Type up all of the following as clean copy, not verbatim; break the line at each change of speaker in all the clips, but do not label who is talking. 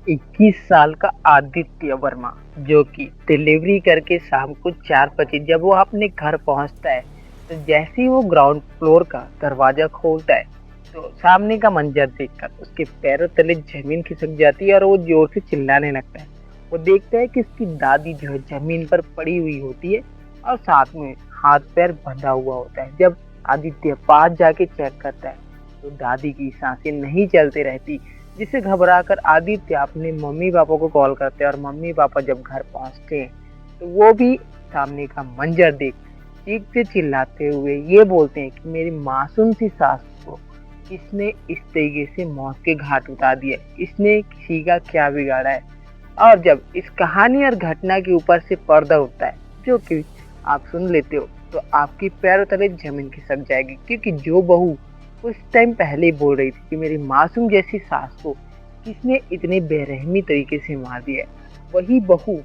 21 साल का आदित्य वर्मा जो कि डिलीवरी करके शाम को 4 बजे जब वो अपने घर पहुंचता है, तो जैसे ही वो ग्राउंड फ्लोर का दरवाजा खोलता है, तो सामने का मंजर देखकर उसके पैरों तले जमीन खिसक जाती है और वो जोर से चिल्लाने लगता है। वो देखता है कि उसकी दादी जो है जमीन पर पड़ी हुई होती है और साथ में हाथ पैर बंधा हुआ होता है। जब आदित्य पास जाके चेक करता है, तो दादी की सांसें नहीं चलती रहती, जिससे घबराकर आदित्य अपने मम्मी पापा को कॉल करते हैं और मम्मी पापा जब घर पहुंचते हैं, तो वो भी सामने का मंजर देख चीखते चिल्लाते हुए ये बोलते हैं कि मेरी मासूम सी सास को इसने इस तरीके से मौत के घाट उतार दिया, इसने किसी का क्या बिगाड़ा है। और जब इस कहानी और घटना के ऊपर से पर्दा उठता है, जो कि आप सुन लेते हो, तो आपकी पैरों तले जमीन खिसक जाएगी, क्योंकि जो बहू कुछ टाइम पहले ही बोल रही थी कि मेरी मासूम जैसी सास को किसने इतने बेरहमी तरीके से मार दिया है, वही बहू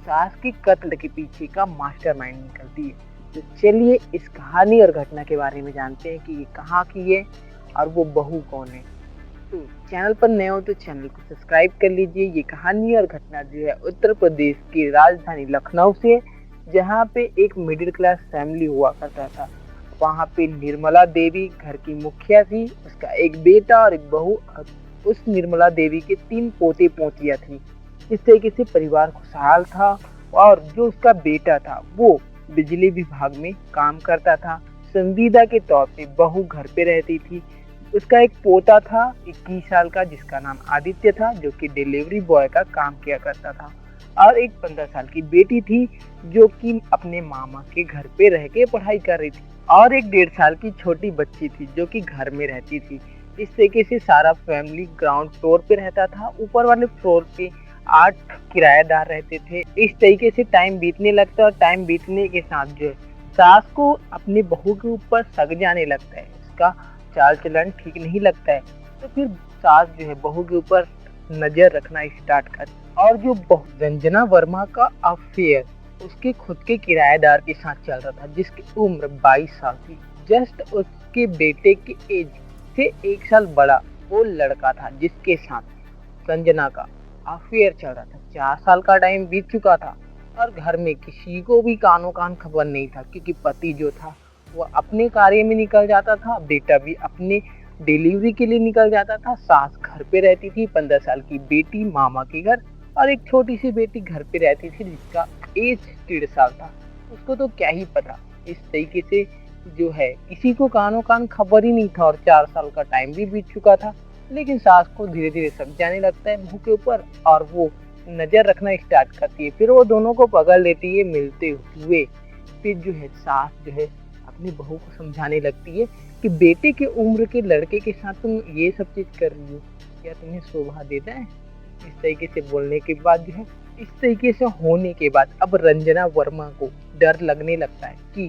सास के कत्ल के पीछे का मास्टरमाइंड निकलती है। तो चलिए इस कहानी और घटना के बारे में जानते हैं कि ये कहाँ की है और वो बहू कौन है। तो चैनल पर नए हो तो चैनल को सब्सक्राइब कर लीजिए। ये कहानी और घटना जो है उत्तर प्रदेश की राजधानी लखनऊ से है, जहाँ पे एक मिडिल क्लास फैमिली हुआ करता था। वहाँ पे निर्मला देवी घर की मुखिया थी, उसका एक बेटा और एक बहू, और उस निर्मला देवी के 3 पोते पोतियाँ थी। इस तरीके से परिवार खुशहाल था। और जो उसका बेटा था वो बिजली विभाग में काम करता था। संविदा के तौर पे बहू घर पे रहती थी। उसका एक पोता था 21 साल का, जिसका नाम आदित्य था, जो कि डिलीवरी बॉय का काम किया करता था। और एक 15 साल की बेटी थी, जो कि अपने मामा के घर पे रह के पढ़ाई कर रही थी। और एक 1.5 साल की छोटी बच्ची थी, जो कि घर में रहती थी। इस तरीके से सारा फैमिली ग्राउंड फ्लोर पे रहता था। ऊपर वाले फ्लोर पे 8 किराएदार रहते थे। इस तरीके से टाइम बीतने लगता है और टाइम बीतने के साथ जो है सास को अपनी बहू के ऊपर शक जाने लगता है। उसका चाल चलन ठीक नहीं लगता है। तो फिर सास जो है बहू के ऊपर नजर रखना स्टार्ट कर। और जो रंजना वर्मा का अफेयर उसके खुद के किराएदार के साथ चल रहा था, जिसकी उम्र 22 साल थी। जस्ट उसके बेटे के एज से 1 साल बड़ा वो लड़का था, जिसके साथ रंजना का अफेयर चल रहा था। 4 साल का टाइम बीत चुका था और घर में किसी को भी कानो कान खबर नहीं था, क्योंकि पति जो था वो अपने कार्य में निकल जाता था, बेटा भी अपने डिलीवरी के लिए निकल जाता था। सास घर पे रहती थी, 15 साल की बेटी मामा के घर, और एक छोटी सी बेटी घर पे रहती थी, जिसका एज 1.5 साल था। उसको तो क्या ही पता। इस तरीके से जो है किसी को कानो कान खबर ही नहीं था और 4 साल का टाइम भी बीत चुका था। लेकिन सास को धीरे धीरे शक जाने लगता है बहू के ऊपर और वो नजर रखना स्टार्ट करती है। फिर वो दोनों को पकड़ लेती है मिलते हुए। फिर जो है सास जो है अपनी बहू को समझाने लगती है कि बेटे के उम्र के लड़के के साथ तुम ये सब चीज कर रही हो, क्या तुम्हें शोभा देता है। इस तरीके से बोलने के बाद जो है इस तरीके से होने के बाद अब रंजना वर्मा को डर लगने लगता है कि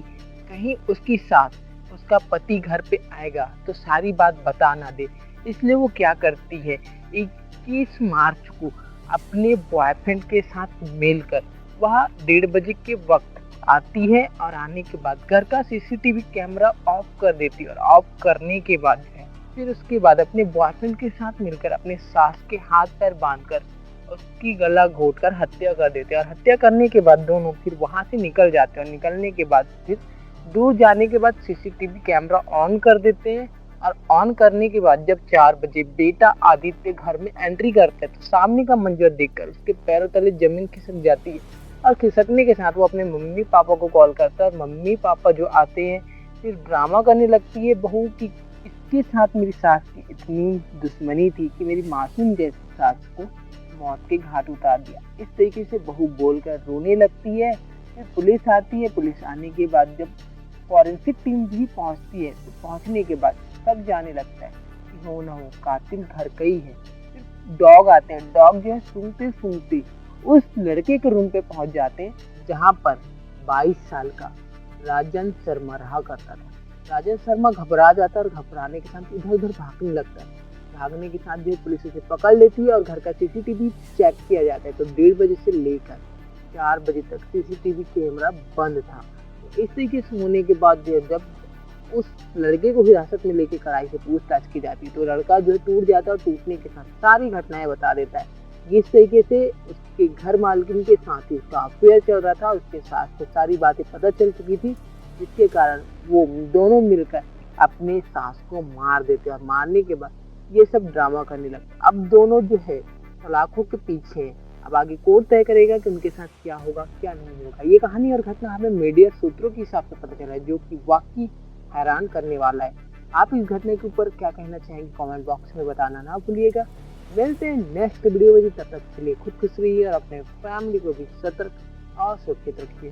कहीं उसकी सास उसका पति घर पे आएगा तो सारी बात बता ना दे। इसलिए वो क्या करती है, 21 मार्च को अपने बॉयफ्रेंड के साथ मिलकर वह 1:30 के वक्त आती है और आने के बाद घर का सीसीटीवी कैमरा ऑफ कर देती है। और ऑफ करने के बाद है फिर उसके बाद अपने बॉयफ्रेंड के साथ मिलकर अपने सास के हाथ पैर बांधकर उसकी गला घोटकर हत्या कर देते हैं। और हत्या करने के बाद दोनों फिर वहां से निकल जाते हैं। और निकलने के बाद फिर दूर जाने के बाद सीसीटीवी कैमरा ऑन कर देते हैं। और ऑन करने के बाद जब 4 बजे बेटा आदित्य घर में एंट्री करता है, तो सामने का मंजर देखकर उसके पैरों तले जमीन खिसक जाती है। और खिसकने के साथ वो अपने मम्मी पापा को कॉल करता है और मम्मी पापा जो आते हैं फिर ड्रामा करने लगती है बहू की इसके साथ मेरी सास की इतनी दुश्मनी थी कि मेरी मासूम जैसी सास को मौत के घाट उतार दिया। इस तरीके से बहू बोलकर रोने लगती है। फिर पुलिस आती है। पुलिस आने के बाद जब फॉरेंसिक टीम भी पहुंचती है, तो पहुंचने के बाद सब जाने लगता है कि हो ना हो कातिल घर का ही है। फिर डॉग आते हैं। डॉग जो है सूंघते सूंघते उस लड़के के रूम पे पहुंच जाते हैं, जहां पर 22 साल का राजन शर्मा रहा करता था। राजन शर्मा घबरा जाता है और घबराने के साथ इधर उधर भागने लगता है। भागने के साथ जो पुलिस उसे पकड़ लेती है और घर का सीसीटीवी चेक किया जाता है, तो 1:30 बजे से लेकर 4 बजे तक सीसीटीवी कैमरा बंद था। इस तरीके से होने के बाद जब उस लड़के को हिरासत में लेके कड़ाई से पूछताछ की जाती है, तो लड़का जो है टूट जाता है और टूटने के साथ सारी घटनाएं बता देता है। जिस तरीके से उसके घर मालकिन के साथ ही उसका अफेयर चल रहा था, उसके सास को सारी बातें पता चल चुकी थी, जिसके कारण वो दोनों मिलकर अपने सास को मार देते और मारने के बाद ये सब ड्रामा करने लगते। अब दोनों जो है सलाखों के पीछे हैं। अब आगे कोर्ट तय करेगा कि उनके साथ क्या होगा क्या नहीं होगा। ये कहानी और घटना हमें मीडिया सूत्रों के हिसाब से पता चला है, जो कि वाकई हैरान करने वाला है। आप इस घटना के ऊपर क्या कहना चाहेंगे कमेंट बॉक्स में बताना ना भूलिएगा। मिलते हैं नेक्स्ट वीडियो में, तब तक के लिए खुद खुश रहिए और अपने फैमिली को भी सतर्क और सुरक्षित रखिए।